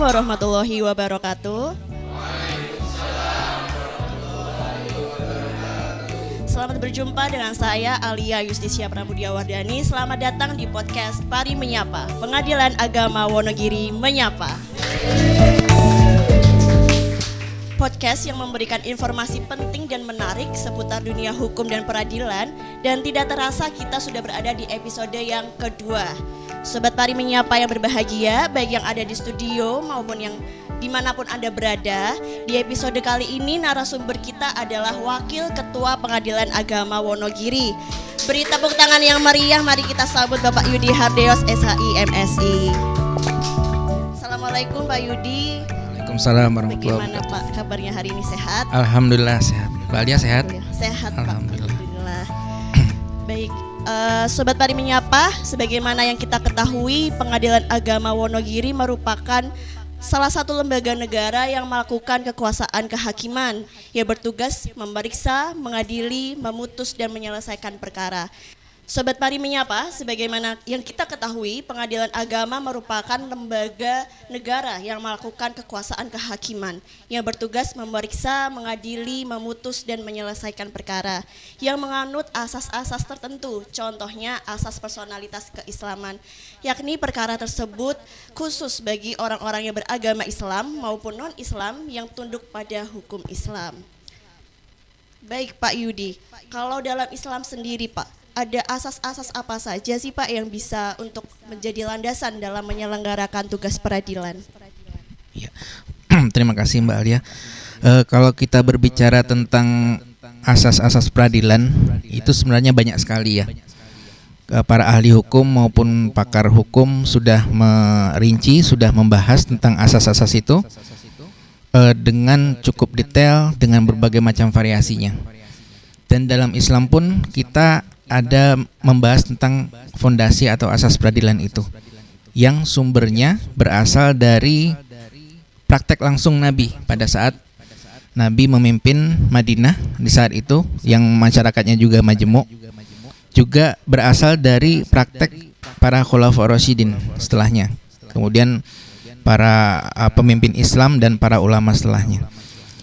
warahmatullahi wabarakatuh. Selamat berjumpa dengan saya Alia Yustisya Pramudiawardhani. Selamat datang di podcast Pari Menyapa, Pengadilan Agama Wonogiri Menyapa. Podcast yang memberikan informasi penting dan menarik seputar dunia hukum dan peradilan. Dan tidak terasa kita sudah berada di episode yang kedua. Sobat Pari Menyapa yang berbahagia, baik yang ada di studio maupun yang dimanapun Anda berada. Di episode kali ini narasumber kita adalah Wakil Ketua Pengadilan Agama Wonogiri. Beri tepuk tangan yang meriah, mari kita sambut Bapak Yudi Hardeos SHI MSI. Assalamualaikum Pak Yudi. Waalaikumsalam warahmatullahi wabarakatuh. Bagaimana Pak kabarnya hari ini, sehat? Alhamdulillah sehat. Mbak Alia sehat? Sehat Pak. Alhamdulillah. Baik, Sobat Pari Menyapa, sebagaimana yang kita ketahui, Pengadilan Agama Wonogiri merupakan salah satu lembaga negara yang melakukan kekuasaan kehakiman, yang bertugas memeriksa, mengadili, memutus, dan menyelesaikan perkara. Sobat Pari Menyapa, sebagaimana yang kita ketahui, Pengadilan Agama merupakan lembaga negara yang melakukan kekuasaan kehakiman, yang bertugas memeriksa, mengadili, memutus, dan menyelesaikan perkara, yang menganut asas-asas tertentu, contohnya asas personalitas keislaman, yakni perkara tersebut khusus bagi orang-orang yang beragama Islam maupun non-Islam yang tunduk pada hukum Islam. Baik Pak Yudi, kalau dalam Islam sendiri Pak, ada asas-asas apa saja sih Pak yang bisa untuk menjadi landasan dalam menyelenggarakan tugas peradilan? Ya. Terima kasih Mbak Alia. Kalau kita berbicara tentang asas-asas peradilan, itu sebenarnya banyak sekali ya. Para ahli hukum maupun pakar hukum sudah merinci, sudah membahas tentang asas-asas itu dengan cukup detail, dengan berbagai macam variasinya. Dan dalam Islam pun kita ada membahas tentang fondasi atau asas peradilan itu, yang sumbernya berasal dari praktek langsung Nabi pada saat Nabi memimpin Madinah di saat itu, yang masyarakatnya juga majemuk, juga berasal dari praktek para khulafaur rasyidin setelahnya, kemudian para pemimpin Islam dan para ulama setelahnya.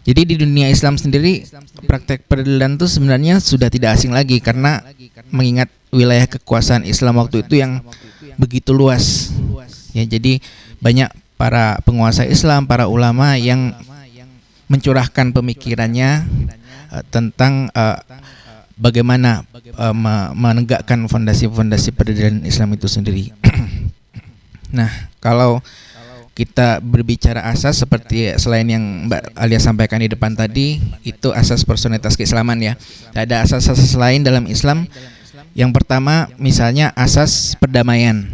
Jadi di dunia Islam sendiri praktek peradilan itu sebenarnya sudah tidak asing lagi, karena mengingat wilayah kekuasaan Islam waktu itu yang begitu luas. Ya, jadi banyak para penguasa Islam, para ulama yang mencurahkan pemikirannya tentang bagaimana menegakkan fondasi-fondasi peradilan Islam itu sendiri. Nah, kalau kita berbicara asas seperti selain yang Mbak Alia sampaikan di depan tadi, itu asas personalitas keislaman ya. Ada asas-asas lain dalam Islam. Yang pertama misalnya asas perdamaian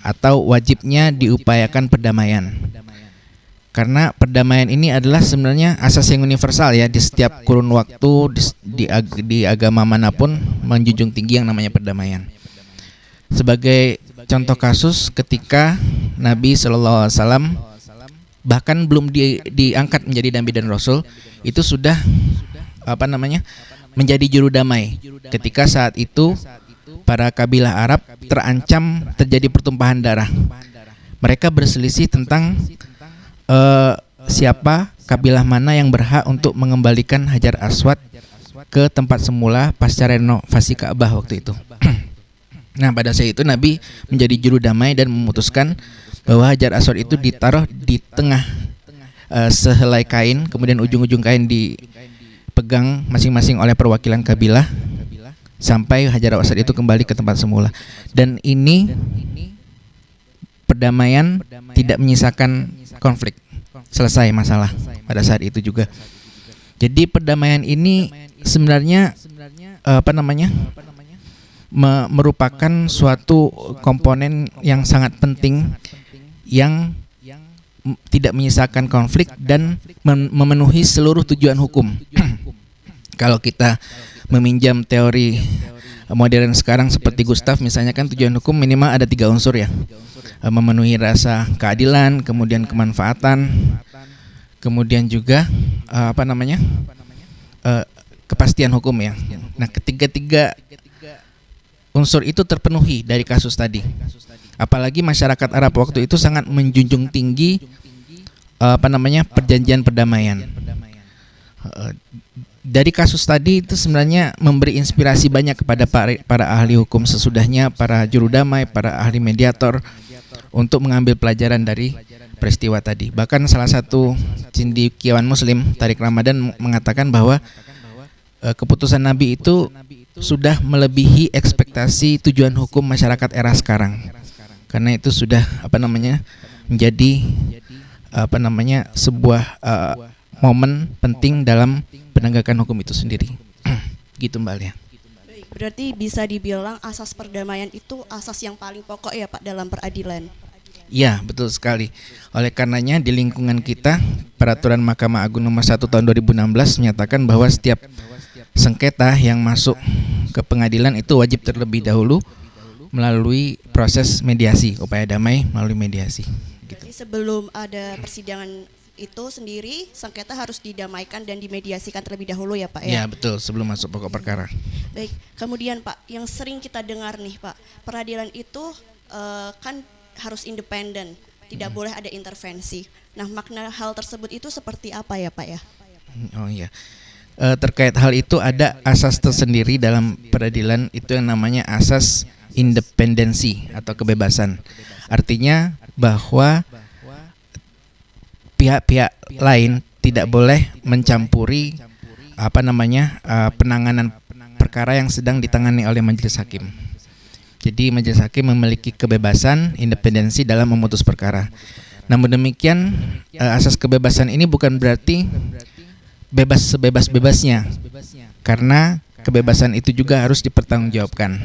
atau wajibnya diupayakan perdamaian. Karena perdamaian ini adalah sebenarnya asas yang universal ya, di setiap kurun waktu di agama manapun menjunjung tinggi yang namanya perdamaian. Sebagai contoh kasus ketika Nabi SAW bahkan belum diangkat menjadi nabi dan rasul, itu sudah menjadi juru damai. Ketika saat itu para kabilah Arab terancam terjadi pertumpahan darah. Mereka berselisih tentang siapa kabilah mana yang berhak untuk mengembalikan Hajar Aswad ke tempat semula pasca renovasi Ka'bah waktu itu. Nah, pada saat itu Nabi menjadi juru damai dan memutuskan bahwa Hajar Aswad itu ditaruh di tengah sehelai kain, kemudian ujung-ujung kain dipegang masing-masing oleh perwakilan kabilah sampai Hajar Aswad itu kembali ke tempat semula. Dan ini perdamaian, tidak menyisakan konflik, selesai masalah pada saat itu juga. Jadi perdamaian ini sebenarnya merupakan suatu komponen yang sangat penting yang tidak menyisakan konflik dan memenuhi seluruh tujuan hukum. Kalau kita meminjam teori modern sekarang seperti Gustav misalnya, kan tujuan hukum minimal ada 3 unsur ya. Memenuhi rasa keadilan, kemudian kemanfaatan, kemudian juga kepastian hukum ya. Nah, ketiga unsur itu terpenuhi dari kasus tadi. Apalagi masyarakat Arab waktu itu sangat menjunjung tinggi perjanjian perdamaian. Dari kasus tadi itu sebenarnya memberi inspirasi banyak kepada para ahli hukum sesudahnya, para juru damai, para ahli mediator untuk mengambil pelajaran dari peristiwa tadi. Bahkan salah satu cendekiawan Muslim, Tariq Ramadan, mengatakan bahwa keputusan Nabi itu sudah melebihi ekspektasi tujuan hukum masyarakat era sekarang. Karena itu sudah menjadi sebuah momen penting dalam penegakan hukum itu sendiri. Gitu Mbak Alia. Baik, berarti bisa dibilang asas perdamaian itu asas yang paling pokok ya Pak dalam peradilan. Ya, betul sekali. Oleh karenanya di lingkungan kita, Peraturan Mahkamah Agung Nomor 1 Tahun 2016 menyatakan bahwa setiap sengketa yang masuk ke pengadilan itu wajib terlebih dahulu melalui proses mediasi, upaya damai melalui mediasi. Jadi sebelum ada persidangan itu sendiri, sengketa harus didamaikan dan dimediasikan terlebih dahulu ya Pak ya? Ya betul, sebelum masuk pokok perkara. Baik, kemudian Pak, yang sering kita dengar nih Pak, peradilan itu kan harus independen, tidak boleh ada intervensi. Nah, makna hal tersebut itu seperti apa ya Pak ya? Oh iya, terkait hal itu ada asas tersendiri dalam peradilan, itu yang namanya asas independensi atau kebebasan. Artinya bahwa pihak-pihak lain tidak boleh mencampuri penanganan perkara yang sedang ditangani oleh majelis hakim. Jadi majelis hakim memiliki kebebasan, independensi dalam memutus perkara. Namun demikian, asas kebebasan ini bukan berarti bebas sebebas-bebasnya, karena kebebasan itu juga harus dipertanggungjawabkan.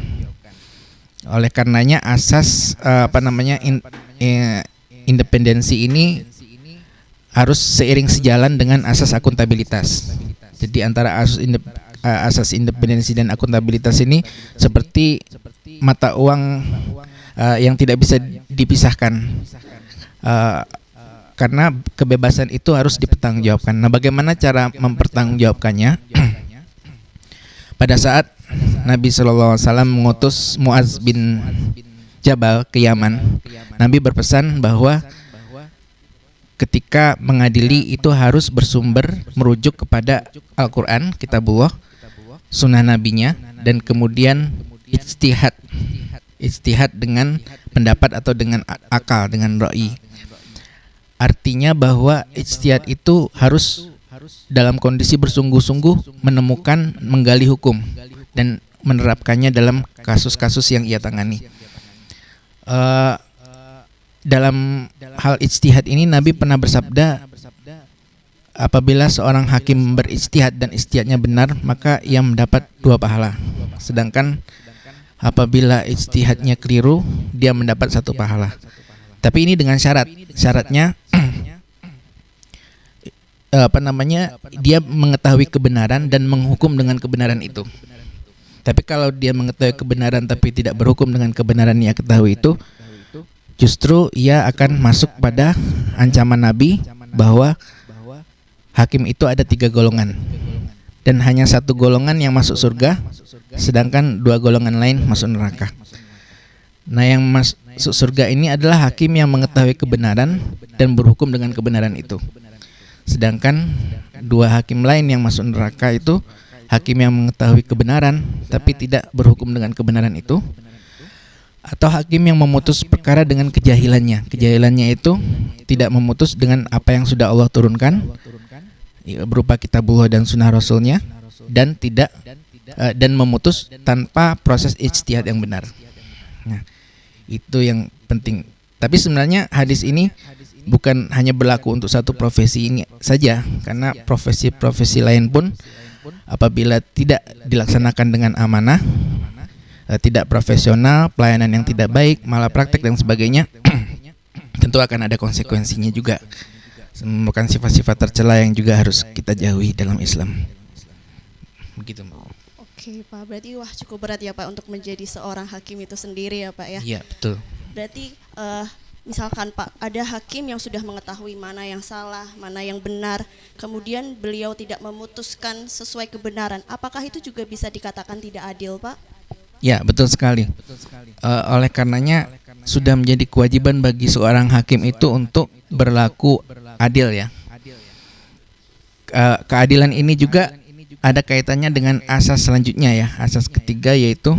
Oleh karenanya asas independensi ini harus seiring sejalan dengan asas akuntabilitas. Jadi antara asas independensi dan akuntabilitas ini seperti mata uang yang tidak bisa dipisahkan. Karena kebebasan itu harus dipertanggungjawabkan. Nah, bagaimana cara mempertanggungjawabkannya? Pada saat Nabi SAW mengutus Muaz bin Jabal ke Yaman, Nabi berpesan bahwa ketika mengadili itu harus bersumber merujuk kepada Al-Quran, Kitabullah, Sunnah Nabinya, dan kemudian ijtihad dengan pendapat atau dengan akal, dengan ra'i. Artinya bahwa ijtihad itu harus dalam kondisi bersungguh-sungguh menemukan, menggali hukum dan menerapkannya dalam kasus-kasus yang ia tangani. Dalam hal ijtihad ini Nabi pernah bersabda, apabila seorang hakim berijtihad dan ijtihadnya benar, maka ia mendapat 2 pahala. Sedangkan apabila ijtihadnya keliru, dia mendapat 1 pahala. Tapi ini dengan syaratnya dia mengetahui kebenaran dan menghukum dengan kebenaran itu. Tapi kalau dia mengetahui kebenaran tapi tidak berhukum dengan kebenaran yang ketahui itu, justru ia akan masuk pada ancaman Nabi bahwa hakim itu ada 3 golongan dan hanya 1 golongan yang masuk surga, sedangkan 2 golongan lain masuk neraka. Nah, yang masuk surga ini adalah hakim yang mengetahui kebenaran dan berhukum dengan kebenaran itu. Sedangkan 2 hakim lain yang masuk neraka itu hakim yang mengetahui kebenaran tapi tidak berhukum dengan kebenaran itu, atau hakim yang memutus perkara dengan kejahilannya. Kejahilannya itu tidak memutus dengan apa yang sudah Allah turunkan berupa Kitabullah dan Sunnah Rasulnya, dan dan memutus tanpa proses ijtihad yang benar. Nah, itu yang penting. Tapi sebenarnya hadis ini bukan hanya berlaku untuk satu profesi ini saja, karena profesi-profesi lain pun apabila tidak dilaksanakan dengan amanah, tidak profesional, pelayanan yang tidak baik, malah praktek dan sebagainya, tentu akan ada konsekuensinya juga. Bukan sifat-sifat tercela yang juga harus kita jauhi dalam Islam. Begitu, Mbak. Oke Pak, berarti cukup berat ya Pak untuk menjadi seorang hakim itu sendiri ya Pak ya. Iya, betul. Berarti misalkan Pak, ada hakim yang sudah mengetahui mana yang salah, mana yang benar, kemudian beliau tidak memutuskan sesuai kebenaran, apakah itu juga bisa dikatakan tidak adil Pak? Ya, betul sekali. Oleh karenanya sudah menjadi kewajiban bagi seorang hakim itu untuk berlaku adil ya. Keadilan ini juga ada kaitannya dengan asas selanjutnya ya. Asas ketiga yaitu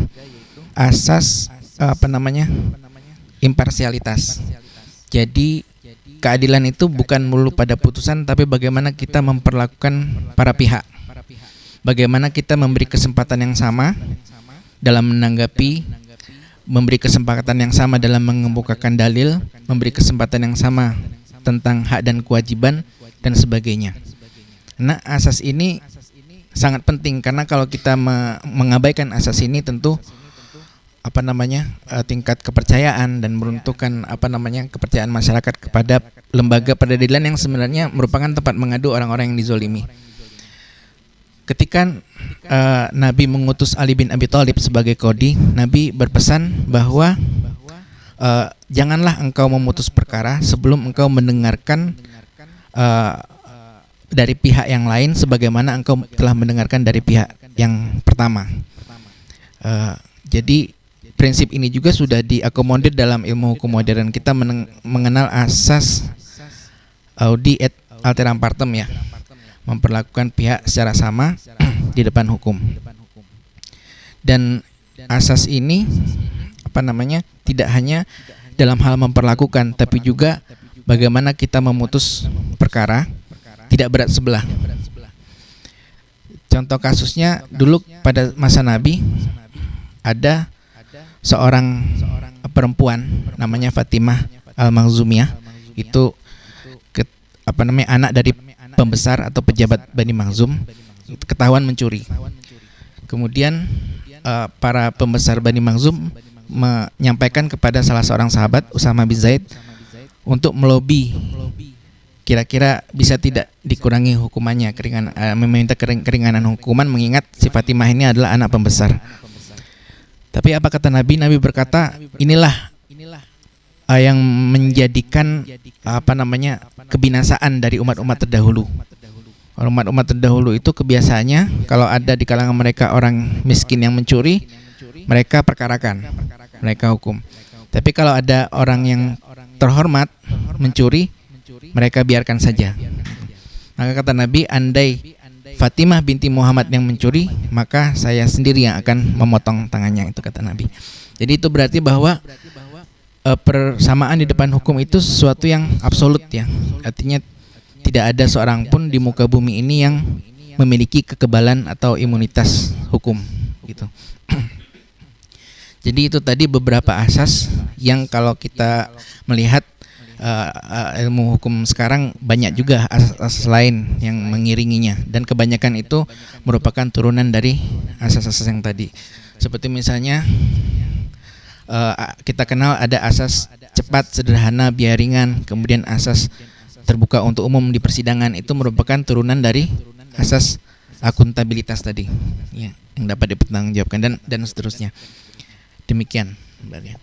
asas imparsialitas. Jadi keadilan itu bukan melulu pada putusan, tapi bagaimana kita memperlakukan para pihak. Bagaimana kita memberi kesempatan yang sama dalam menanggapi, memberi kesempatan yang sama dalam mengemukakan dalil, memberi kesempatan yang sama tentang hak dan kewajiban dan sebagainya. Nah, asas ini sangat penting karena kalau kita mengabaikan asas ini tentu tingkat kepercayaan dan meruntuhkan kepercayaan masyarakat kepada lembaga peradilan yang sebenarnya merupakan tempat mengadu orang-orang yang dizolimi. Ketika Nabi mengutus Ali bin Abi Thalib sebagai qadhi, Nabi berpesan bahwa janganlah engkau memutus perkara sebelum engkau mendengarkan dari pihak yang lain sebagaimana engkau telah mendengarkan dari pihak yang pertama. Jadi prinsip ini juga sudah diakomodir dalam ilmu hukum modern. Kita mengenal asas audi et alteram partem ya, memperlakukan pihak secara sama di depan hukum. Dan asas ini tidak hanya dalam hal memperlakukan, tapi juga bagaimana kita memutus perkara tidak berat sebelah. Contoh kasusnya dulu pada masa Nabi ada seorang perempuan namanya Fatimah Al-Makhzumiyah, itu anak dari pembesar atau pejabat Bani Makhzum, ketahuan mencuri. Kemudian para pembesar Bani Makhzum menyampaikan kepada salah seorang sahabat, Usama bin Zaid, untuk melobi kira-kira bisa tidak dikurangi hukumannya, meminta keringanan hukuman mengingat si Fatimah ini adalah anak pembesar. Tapi apa kata Nabi? Nabi berkata, inilah yang menjadikan kebinasaan dari umat-umat terdahulu. Umat-umat terdahulu itu kebiasaannya kalau ada di kalangan mereka orang miskin yang mencuri, mereka perkarakan, mereka hukum. Tapi kalau ada orang yang terhormat mencuri, mereka biarkan saja. Maka kata Nabi, andai Fatimah binti Muhammad yang mencuri, maka saya sendiri yang akan memotong tangannya, itu kata Nabi. Jadi itu berarti bahwa persamaan di depan hukum itu sesuatu yang absolut ya. Artinya tidak ada seorang pun di muka bumi ini yang memiliki kekebalan atau imunitas hukum gitu. Jadi itu tadi beberapa asas yang kalau kita melihat ilmu hukum sekarang banyak juga asas-asas lain yang mengiringinya, dan kebanyakan itu merupakan turunan dari asas-asas yang tadi. Seperti misalnya kita kenal ada asas cepat, sederhana, biaya ringan, kemudian asas terbuka untuk umum di persidangan, itu merupakan turunan dari asas akuntabilitas tadi ya, yang dapat dipertanggungjawabkan dan seterusnya. Demikian Mbak Lia.